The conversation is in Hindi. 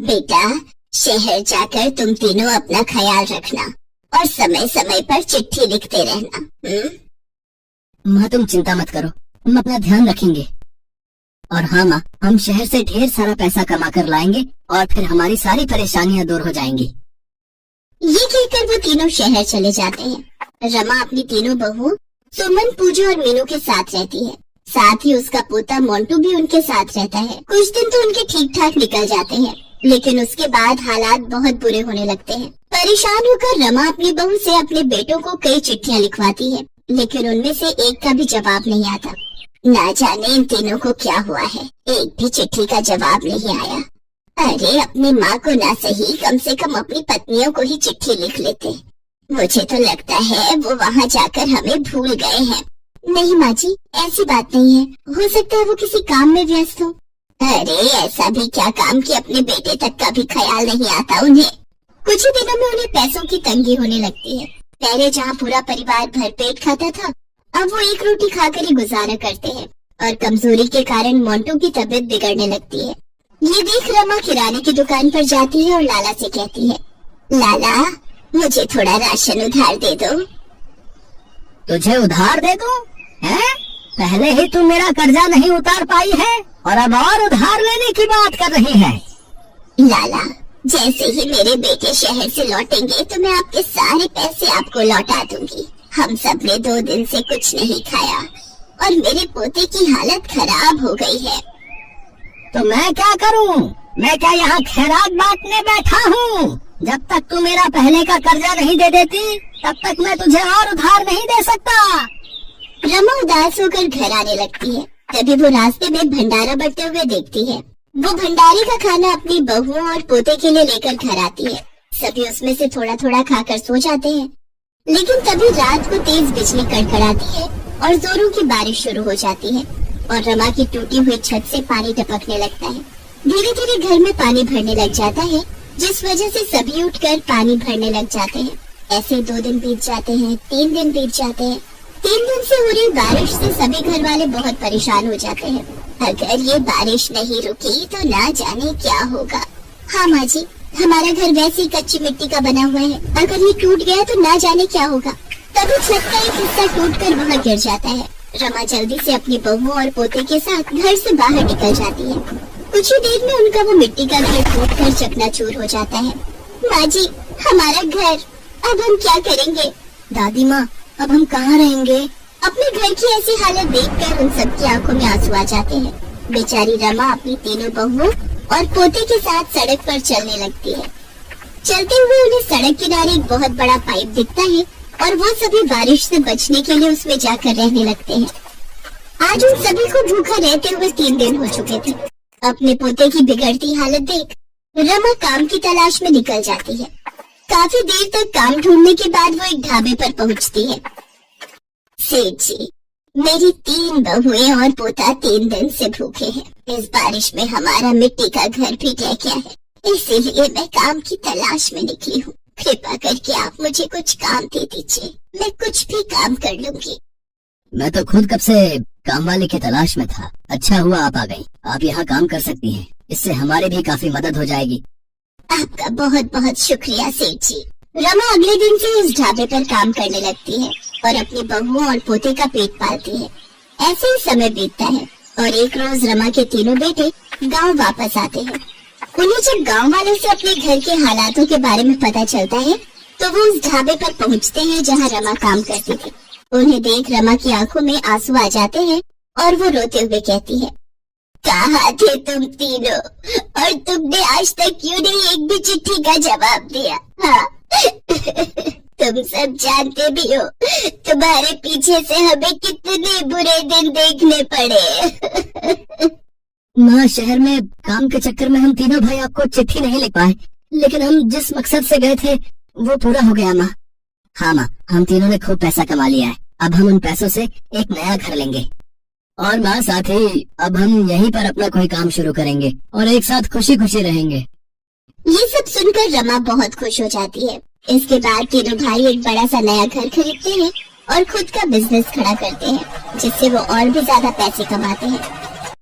बेटा, शहर जाकर तुम तीनों अपना ख्याल रखना और समय समय पर चिट्ठी लिखते रहना। माँ तुम चिंता मत करो, हम अपना ध्यान रखेंगे। और हाँ माँ, हम शहर से ढेर सारा पैसा कमा कर लाएंगे और फिर हमारी सारी परेशानियाँ दूर हो जाएंगी। ये कहकर वो तीनों शहर चले जाते हैं। रमा अपनी तीनों बहुओं सुमन, पूजा और मीनू के साथ रहती है। साथ ही उसका पोता मोंटू भी उनके साथ रहता है। कुछ दिन तो उनके ठीक ठाक निकल जाते हैं, लेकिन उसके बाद हालात बहुत बुरे होने लगते हैं। परेशान होकर रमा अपनी बहू से अपने बेटों को कई चिट्ठियां लिखवाती है, लेकिन उनमें से एक का भी जवाब नहीं आता। ना जाने इन तीनों को क्या हुआ है, एक भी चिट्ठी का जवाब नहीं आया। अरे अपनी माँ को ना सही, कम से कम अपनी पत्नियों को ही चिट्ठी लिख लेते। मुझे तो लगता है वो वहाँ जाकर हमें भूल गए हैं। नहीं माँ जी, ऐसी बात नहीं है, हो सकता है वो किसी काम में व्यस्त हो। अरे ऐसा भी क्या काम कि अपने बेटे तक का भी ख्याल नहीं आता उन्हें। कुछ ही दिनों में उन्हें पैसों की तंगी होने लगती है। पहले जहाँ पूरा परिवार भरपेट खाता था, अब वो एक रोटी खाकर ही गुजारा करते हैं और कमजोरी के कारण मोंटू की तबीयत बिगड़ने लगती है। ये देख रमा किराने की दुकान पर जाती है और लाला से कहती है, लाला मुझे थोड़ा राशन उधार दे दो। तुझे उधार दे दूं? हैं? पहले ही तू मेरा कर्जा नहीं उतार पाई है और अब और उधार लेने की बात कर रही है। लाला, जैसे ही मेरे बेटे शहर से लौटेंगे तो मैं आपके सारे पैसे आपको लौटा दूंगी। हम सब ने 2 दिन से कुछ नहीं खाया और मेरे पोते की हालत खराब हो गई है। तो मैं क्या करूं? मैं क्या यहाँ खैरात बांटने बैठा हूँ? जब तक तू मेरा पहले का कर्जा नहीं दे देती, तब तक मैं तुझे और उधार नहीं दे सकता। रमा उदास होकर घर आने लगती है। तभी वो रास्ते में भंडारा बढ़ते हुए देखती है। वो भंडारे का खाना अपनी बहुओं और पोते के लिए लेकर घर आती है। सभी उसमें से थोड़ा थोड़ा खाकर सो जाते हैं, लेकिन तभी रात को तेज बिजली कड़कड़ाती है और जोरों की बारिश शुरू हो जाती है और रमा की टूटी हुई छत से पानी टपकने लगता है। धीरे धीरे घर में पानी भरने लग जाता है, जिस वजह से सभी उठकर पानी भरने लग जाते हैं। ऐसे 2 दिन बीत जाते हैं, 3 दिन बीत जाते हैं। 3 दिन से हो रही बारिश से सभी घर वाले बहुत परेशान हो जाते हैं। अगर ये बारिश नहीं रुकी तो ना जाने क्या होगा। हाँ माँ जी, हमारा घर वैसे ही कच्ची मिट्टी का बना हुआ है, अगर ये टूट गया तो ना जाने क्या होगा। तभी छत का एक हिस्सा टूटकर वहाँ गिर जाता है। रमा जल्दी से अपनी बहुओं और पोते के साथ घर से बाहर निकल जाती है। कुछ ही देर में उनका वो मिट्टी का घर टूटकर चकनाचूर हो जाता है। माँ जी, हमारा घर, अब हम क्या करेंगे? दादी माँ, अब हम कहाँ रहेंगे? अपने घर की ऐसी हालत देखकर उन सबकी आंखों में आंसू आ जाते हैं। बेचारी रमा अपनी तीनों बहुओं और पोते के साथ सड़क पर चलने लगती है। चलते हुए उन्हें सड़क किनारे एक बहुत बड़ा पाइप दिखता है और वो सभी बारिश से बचने के लिए उसमें जाकर रहने लगते हैं। आज उन सभी को भूखा रहते हुए 3 दिन हो चुके थे। अपने पोते की बिगड़ती हालत देख रमा काम की तलाश में निकल जाती है। काफी देर तक काम ढूंढने के बाद वो एक ढाबे पर पहुंचती है। सेठ जी, मेरी 3 बहुएं और पोता 3 दिन से भूखे हैं। इस बारिश में हमारा मिट्टी का घर भी ढह गया है, इसीलिए मैं काम की तलाश में निकली हूँ। कृपा करके आप मुझे कुछ काम दे दीजिए, मैं कुछ भी काम कर लूंगी। मैं तो खुद कब से काम वाले की तलाश में था। अच्छा हुआ आप आ गई। आप यहाँ काम कर सकती हैं, इससे हमारी भी काफी मदद हो जाएगी। आपका बहुत बहुत शुक्रिया सेठ जी। रमा अगले दिन से उस ढाबे पर काम करने लगती है और अपनी बहुओं और पोते का पेट पालती है। ऐसे ही समय बीतता है और एक रोज रमा के तीनों बेटे गांव वापस आते हैं। उन्हें जब गांव वालों से अपने घर के हालातों के बारे में पता चलता है तो वो उस ढाबे पर पहुंचते हैं जहां रमा काम करती थी। उन्हें देख रमा की आंखों में आंसू आ जाते हैं और वो रोते हुए कहती है, कहाँ थे तुम तीनों और तुमने आज तक क्यों नहीं एक भी चिट्ठी का जवाब दिया? हाँ तुम सब जानते भी हो तुम्हारे पीछे से हमें कितने बुरे दिन देखने पड़े। माँ, शहर में काम के चक्कर में हम तीनों भाई आपको चिट्ठी नहीं लिख पाए, लेकिन हम जिस मकसद से गए थे वो पूरा हो गया माँ। हाँ माँ, हम तीनों ने खूब पैसा कमा लिया है। अब हम उन पैसों से एक नया घर लेंगे और माँ साथ ही अब हम यहीं पर अपना कोई काम शुरू करेंगे और एक साथ खुशी खुशी रहेंगे। ये सब सुनकर रमा बहुत खुश हो जाती है। इसके बाद तीनों भाई एक बड़ा सा नया घर खरीदते हैं और खुद का बिजनेस खड़ा करते हैं, जिससे वो और भी ज्यादा पैसे कमाते हैं।